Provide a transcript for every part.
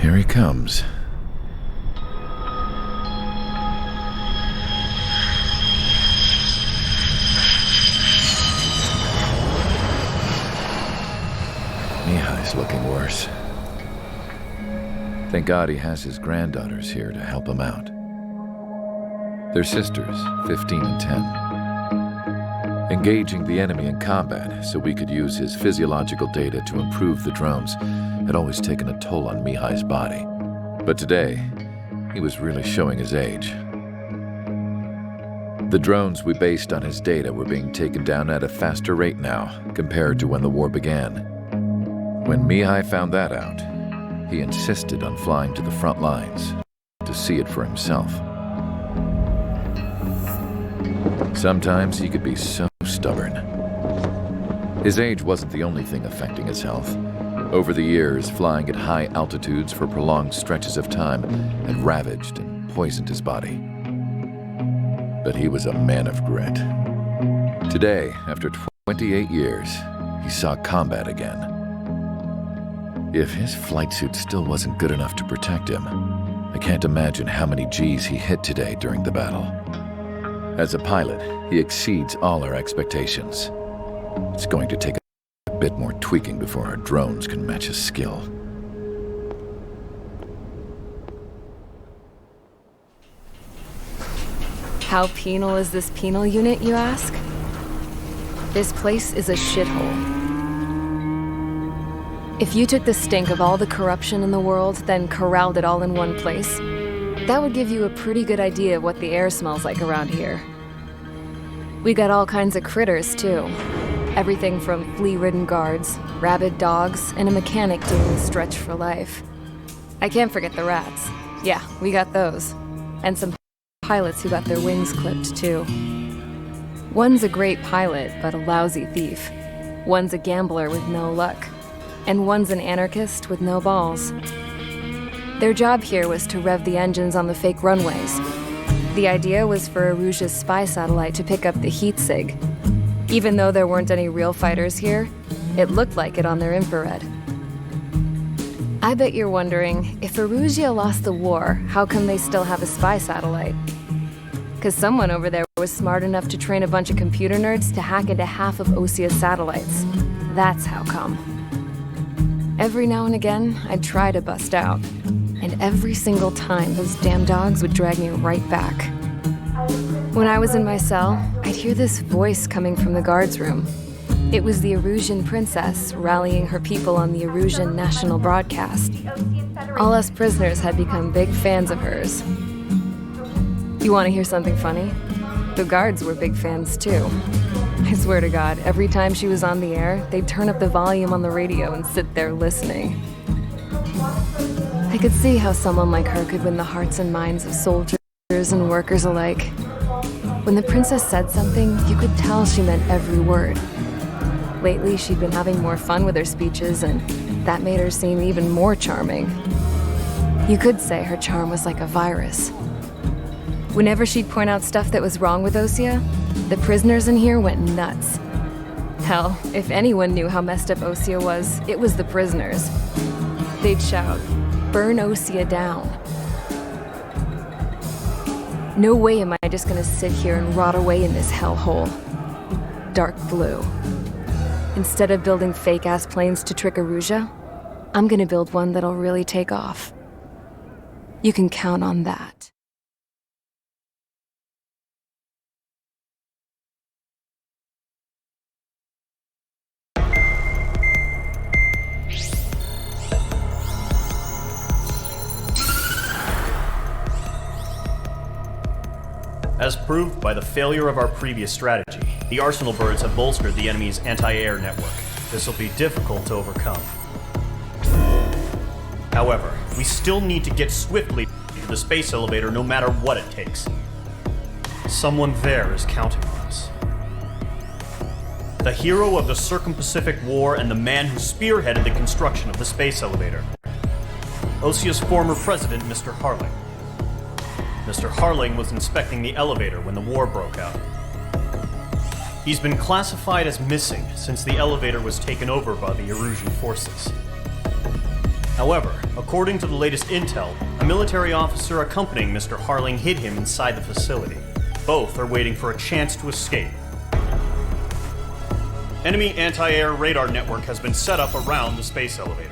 Here he comes. Mihai's looking worse. Thank God he has his granddaughters here to help him out. They're sisters, 15 and 10. Engaging the enemy in combat so we could use his physiological data to improve the drones had always taken a toll on Mihai's body. But today, he was really showing his age. The drones we based on his data were being taken down at a faster rate now compared to when the war began. When Mihai found that out, he insisted on flying to the front lines to see it for himself. Sometimes he could be so stubborn. His age wasn't the only thing affecting his health. Over the years, flying at high altitudes for prolonged stretches of time had ravaged and poisoned his body. But he was a man of grit. Today, after 28 years, he saw combat again. If his flight suit still wasn't good enough to protect him, I can't imagine how many Gs he hit today during the battle. As a pilot, he exceeds all our expectations. It's going to take a bit more tweaking before our drones can match his skill. How penal is this penal unit, you ask? This place is a shithole. If you took the stink of all the corruption in the world, then corralled it all in one place, that would give you a pretty good idea of what the air smells like around here. We got all kinds of critters, too. Everything from flea-ridden guards, rabid dogs, and a mechanic doing the stretch for life. I can't forget the rats. Yeah, we got those. And some pilots who got their wings clipped, too. One's a great pilot, but a lousy thief. One's a gambler with no luck. And one's an anarchist with no balls. Their job here was to rev the engines on the fake runways. The idea was for Aruja's spy satellite to pick up the heat sig. Even though there weren't any real fighters here, it looked like it on their infrared. I bet you're wondering, if Aruja lost the war, how come they still have a spy satellite? Because someone over there was smart enough to train a bunch of computer nerds to hack into half of Osia's satellites. That's how come. Every now and again, I'd try to bust out. And every single time, those damn dogs would drag me right back. When I was in my cell, I'd hear this voice coming from the guards room. It was the Erusian princess rallying her people on the Erusian national broadcast. All us prisoners had become big fans of hers. You want to hear something funny? The guards were big fans too. I swear to God, every time she was on the air, they'd turn up the volume on the radio and sit there listening. I could see how someone like her could win the hearts and minds of soldiers and workers alike. When the princess said something, you could tell she meant every word. Lately, she'd been having more fun with her speeches, and that made her seem even more charming. You could say her charm was like a virus. Whenever she'd point out stuff that was wrong with Osia, the prisoners in here went nuts. Hell, if anyone knew how messed up Osia was, it was the prisoners. They'd shout, "Burn Osia down." No way am I just gonna sit here and rot away in this hellhole. Dark blue. Instead of building fake-ass planes to trick Aruja, I'm gonna build one that'll really take off. You can count on that. As proved by the failure of our previous strategy, the Arsenal birds have bolstered the enemy's anti-air network. This will be difficult to overcome. However, we still need to get swiftly to the space elevator no matter what it takes. Someone there is counting on us. The hero of the Circum-Pacific War and the man who spearheaded the construction of the space elevator. Osia's former president, Mr. Harling. Mr. Harling was inspecting the elevator when the war broke out. He's been classified as missing since the elevator was taken over by the Erusian forces. However, according to the latest intel, a military officer accompanying Mr. Harling hid him inside the facility. Both are waiting for a chance to escape. Enemy anti-air radar network has been set up around the space elevator.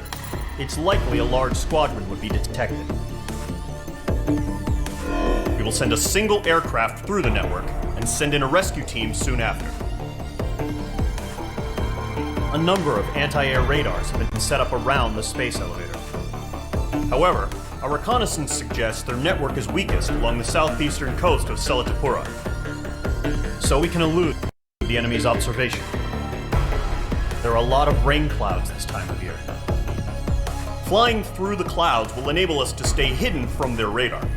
It's likely a large squadron would be detected. We will send a single aircraft through the network and send in a rescue team soon after. A number of anti-air radars have been set up around the space elevator. However, our reconnaissance suggests their network is weakest along the southeastern coast of Selatapura, so we can elude the enemy's observation. There are a lot of rain clouds this time of year. Flying through the clouds will enable us to stay hidden from their radar.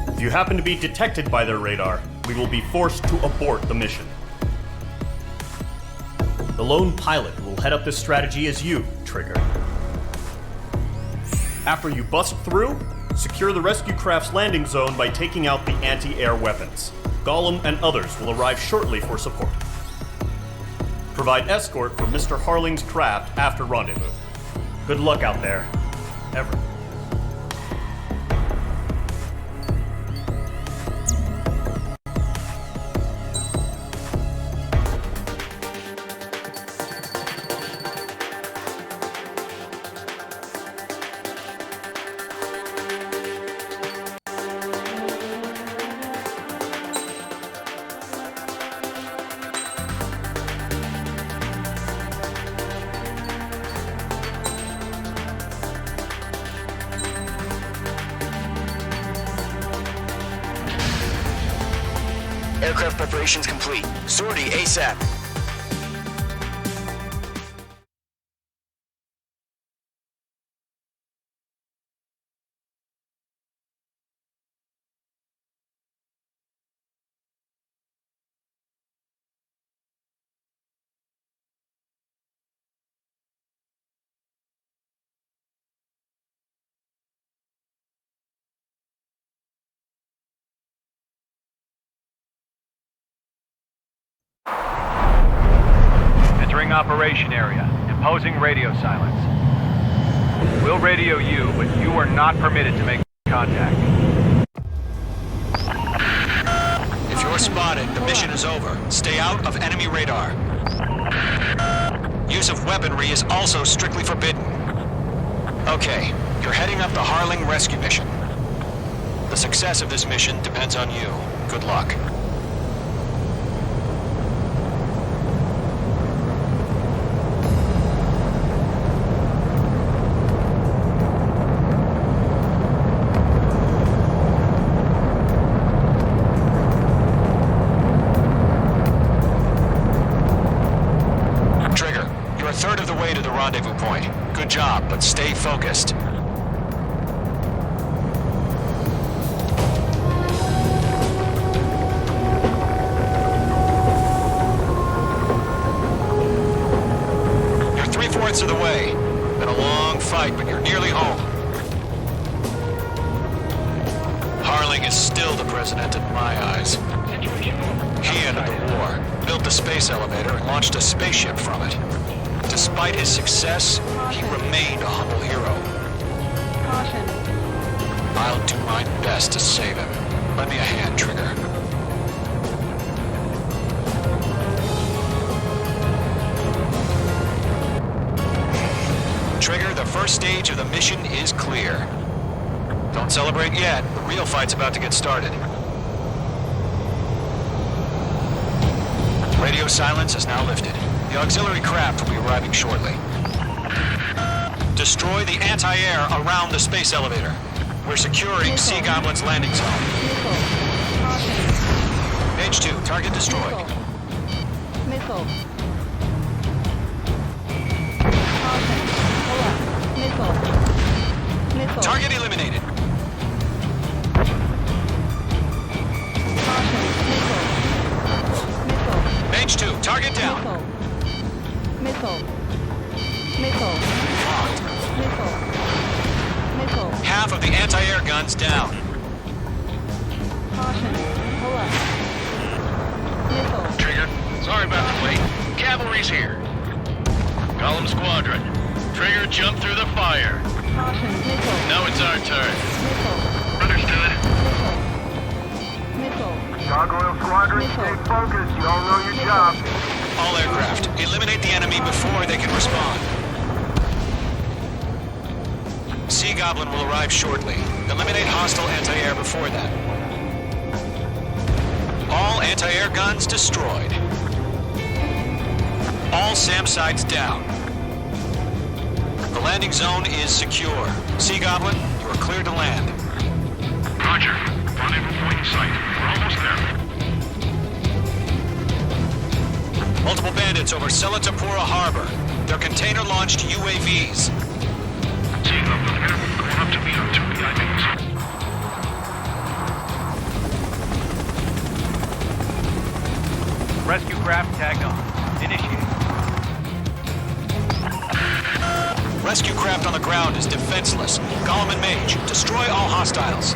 If you happen to be detected by their radar, we will be forced to abort the mission. The lone pilot who will head up this strategy is you, Trigger. After you bust through, secure the rescue craft's landing zone by taking out the anti-air weapons. Gollum and others will arrive shortly for support. Provide escort for Mr. Harling's craft after rendezvous. Good luck out there. Ever. Aircraft preparations complete. Sortie ASAP. Entering operation area. Imposing radio silence. We'll radio you, but you are not permitted to make contact. If you're spotted, the mission is over. Stay out of enemy radar. Use of weaponry is also strictly forbidden. Okay, you're heading up the Harling rescue mission. The success of this mission depends on you. Good luck. Third of the way to the rendezvous point. Good job, but stay focused. You're 3/4 of the way. Been a long fight, but you're nearly home. Harling is still the president in my eyes. He ended the war, built the space elevator, and launched a spaceship from it. Despite his success, he remained a humble hero. Caution. I'll do my best to save him. Lend me a hand, Trigger. Trigger, the first stage of the mission is clear. Don't celebrate yet. The real fight's about to get started. Radio silence is now lifted. The auxiliary craft will be arriving shortly. Destroy the anti-air around the space elevator. We're securing Sea Goblin's landing zone. Page 2, target destroyed. Missile. Caution. Pull up. Missile. Missile. Target eliminated. Caution. Missile. Missile. Page 2, target down. Missile. Missile. Missile. Missile. Half of the anti-air guns down. Caution. Pull up. Missile. Trigger, sorry about the wait. Cavalry's here. Gollum Squadron. Trigger, jump through the fire. Caution, missile. Now it's our turn. Missile. Understood. Missile. Gargoyle Squadron, stay focused. You all know your job. All aircraft, eliminate the enemy before they can respond. Sea Goblin will arrive shortly. Eliminate hostile anti-air before that. All anti-air guns destroyed. All SAM sites down. The landing zone is secure. Sea Goblin, you are cleared to land. Roger. Rendezvous point in sight. We're almost there. Multiple bandits over Selatapura Harbor. They're container-launched UAVs. Sea Goblin here. Going up to meet our 2 PIVs. Rescue craft tagged on. Initiate. Rescue craft on the ground is defenseless. Golem and Mage, destroy all hostiles.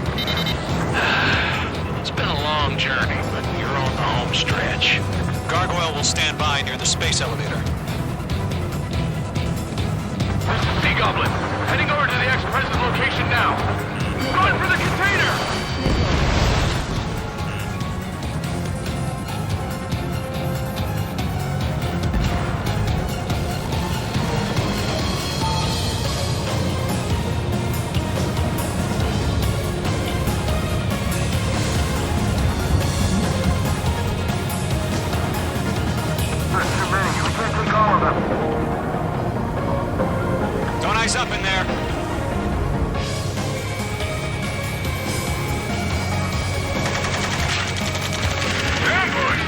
It's been a long journey, but you're on the home stretch. Gargoyle will stand by near the space elevator. Sea Goblin, heading over to the ex-president's location now. Going for the container! There's too many. We can't take all of them. Don't ice up in there. Ambush!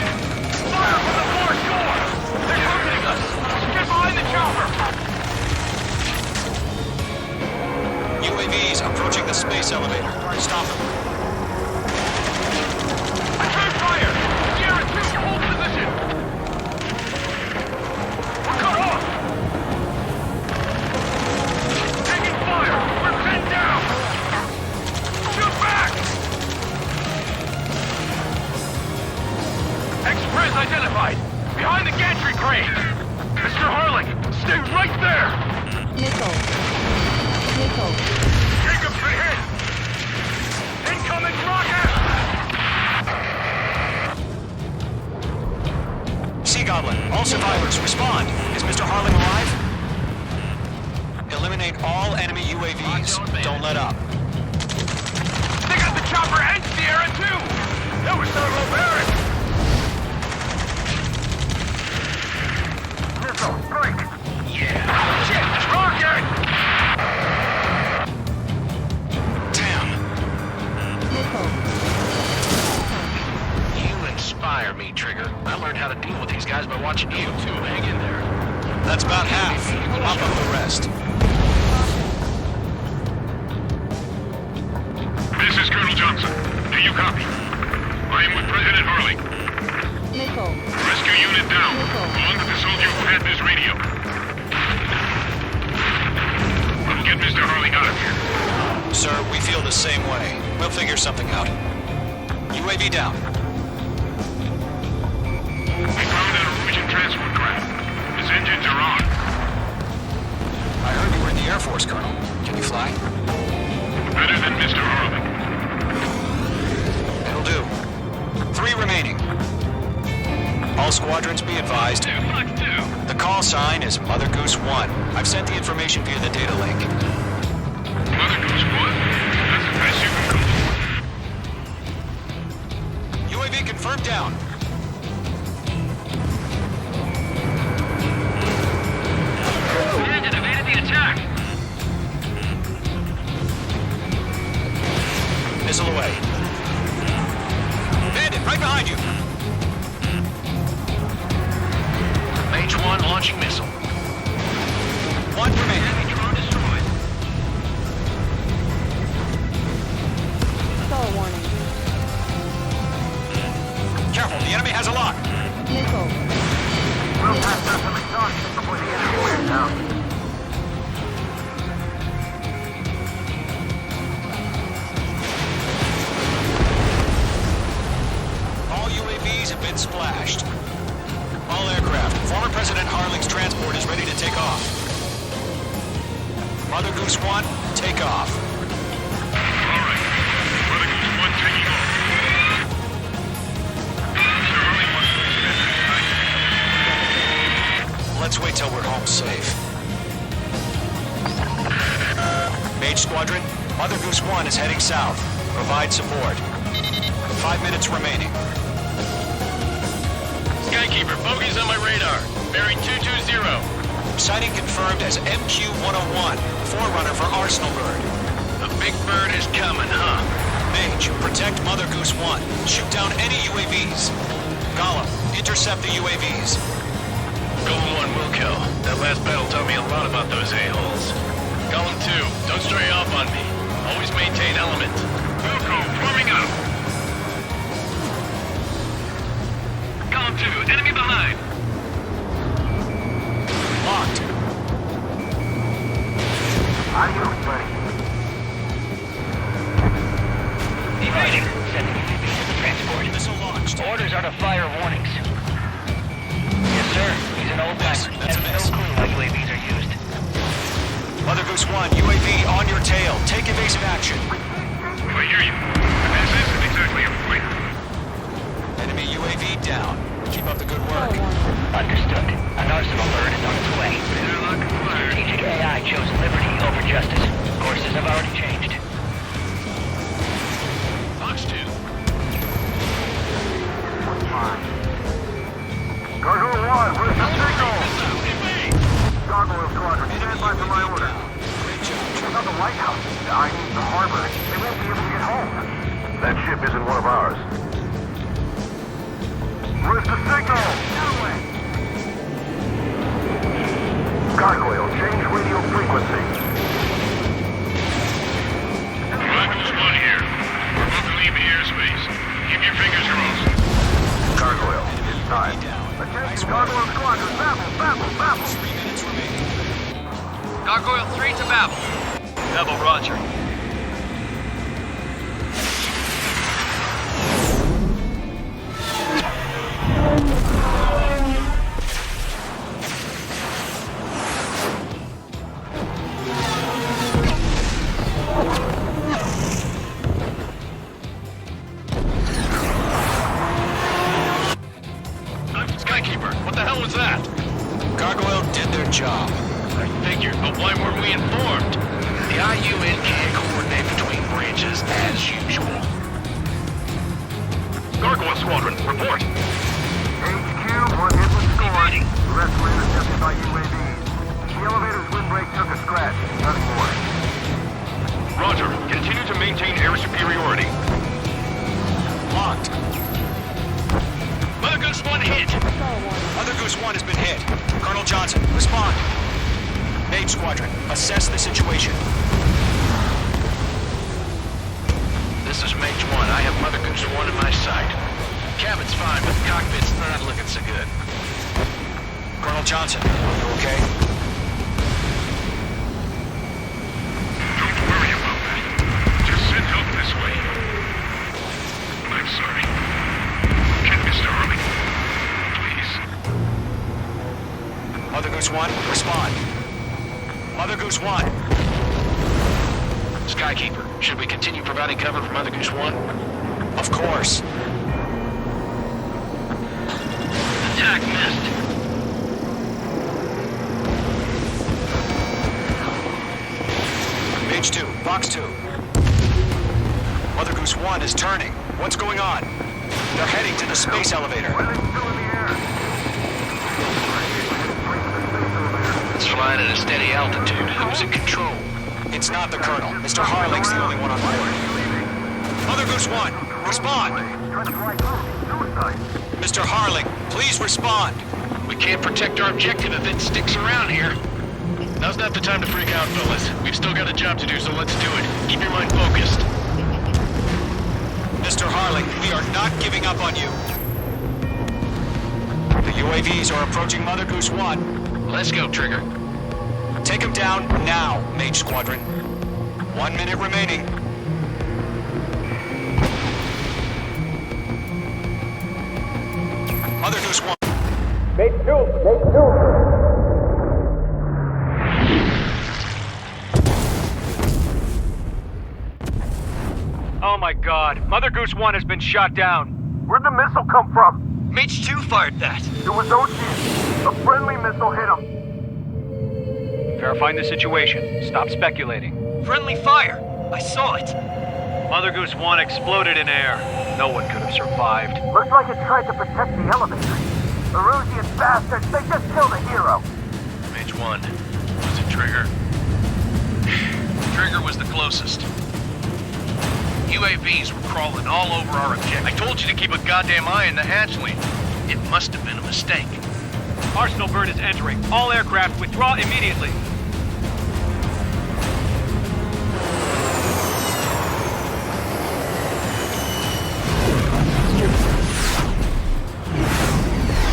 Fire from the fourth door! They're targeting us! Get behind the chopper! UAVs approaching the space elevator. Stop them. Return fire! Sierra 2, hold position! We're cut off! Taking fire! We're pinned down! Shoot back! Express identified! Behind the gantry crane! Mr. Harling, stay right there! Missile. Missile. Jacob's been hit! Incoming rocket! Sea Goblin, all survivors, respond. Is Mr. Harling alive? Eliminate all enemy UAVs. Don't let up. They got the chopper and Sierra too! That was so barbaric! Missile, strike. Yeah! Shit! Rocket! Damn. Missile. You inspire me, Trigger. I learned how to deal with these guys by watching you two. Hang in there. That's about half. Pop up the rest. This is Colonel Johnson. Do you copy? I am with President Harling. Missile. Rescue unit down. Along with the soldier who had this radio. I will get Mr. Harling out of here. Sir, we feel the same way. We'll figure something out. UAV down. We found a Norwegian transport craft. His engines are on. I heard you were in the Air Force, Colonel. Can you fly? Better than Mr. Harling. It'll do. 3 remaining. All squadrons be advised. The call sign is Mother Goose 1. I've sent the information via the data link. Mother Goose 1? That's the best you can come for. UAV confirmed down. Bandit evaded the attack. Missile away. Bandit, right behind you. Mage 1 launching missile. 1 remaining. Enemy drone destroyed. Stall warning. Careful, the Mother Goose 1, take off. All right. Mother Goose 1 taking off. Mr. Harley wants to extend the Sky Keeper. Let's wait till we're home safe. Mage Squadron, Mother Goose 1 is heading south. Provide support. 5 minutes remaining. Sky Keeper, bogeys on my radar. Bearing 220. Sighting confirmed as MQ-101, forerunner for Arsenal Bird. The big bird is coming, huh? Mage, protect Mother Goose 1. Shoot down any UAVs. Gollum, intercept the UAVs. Golem 1 will kill. That last battle taught me a lot about those a-holes. Golem 2, don't stray off on me. Always maintain element. Wilco, forming up. Golem 2, enemy behind. Locked. Adios, buddy. Evading. Sending UAVs to the transport. Missile launched. Orders are to fire warnings. Yes, sir. He's an old timer. That's a miss. No clue how UAVs are used. Mother Goose 1, UAV on your tail. Take evasive action. I hear you. This isn't exactly a fight. Enemy UAV down. Keep up the good work. Understood. An Arsenal bird is on its way. Airlock acquired. Strategic AI chose liberty over justice. Courses have already changed. Fox 2. Gargoyle 1, where's the signal? Gargoyle Squadron, stand by for my order. Not the White House. I need the harbor. They won't be able to get home. That ship isn't one of ours. Where's the signal? Gargoyle, change radio frequency. Rifles 1 here. We're about to leave the airspace. Keep your fingers crossed. Gargoyle, inside. Attention, Gargoyle Squadron, Babel. 3 minutes remaining. Gargoyle 3 to Babel. Babel, roger. Sky Keeper, what the hell was that? Gargoyle did their job. I figured, but why weren't we informed? The IUN can't coordinate between branches as usual. Gargoyle Squadron, report. HQ, one hit was scored. The rest were intercepted by UAVs. The elevator's windbreak took a scratch. Nothing more. Roger, continue to maintain air superiority. Locked. Mother Goose 1 hit. Mother Goose 1 has been hit. Colonel Johnson, respond. Mage Squadron, assess the situation. This is Mage 1. I have Mother Goose 1 in my sight. Cabin's fine, but the cockpit's not looking so good. Colonel Johnson, you okay? Don't worry about that. Just send help this way. I'm sorry. Get Mr. Harley. Please. Mother Goose 1, respond. Mother Goose 1. Sky Keeper, should we continue providing cover for Mother Goose 1? Of course. Attack missed. Mage 2, Box 2. Mother Goose 1 is turning. What's going on? They're heading to the space elevator. Why are they still in the air? It's flying at a steady altitude. Who's in control? It's not the Colonel. Mr. Harling's the only one on board. Mother Goose 1, respond. Trying to fly through. Suicide. Mr. Harling, please respond. We can't protect our objective if it sticks around here. Now's not the time to freak out, fellas. We've still got a job to do, so let's do it. Keep your mind focused. Mr. Harling, we are not giving up on you. The UAVs are approaching Mother Goose 1. Let's go, Trigger. Take them down now, Mage Squadron. 1 minute remaining. Mother Goose 1. my god. Mother Goose 1 has been shot down. Where'd the missile come from? Mage 2 fired that. It was OG. A friendly missile hit him. Verifying the situation. Stop speculating. Friendly fire. I saw it. Mother Goose 1 exploded in air. No one could have survived. Looks like it tried to protect the elevator. Erusian bastards, they just killed a hero. Mage 1. Was it Trigger? Trigger was the closest. UAVs were crawling all over our objective. I told you to keep a goddamn eye on the hatchling. It must have been a mistake. Arsenal bird is entering. All aircraft withdraw immediately.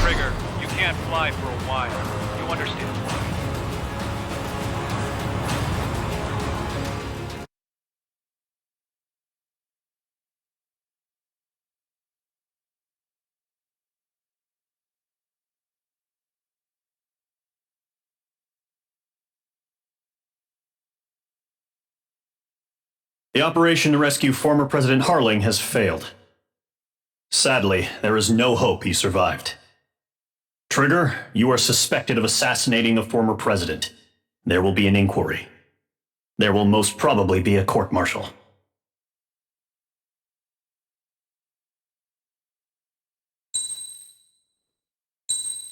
Trigger, you can't fly for a while. You understand why? The operation to rescue former President Harling has failed. Sadly, there is no hope he survived. Trigger, you are suspected of assassinating the former president. There will be an inquiry. There will most probably be a court-martial.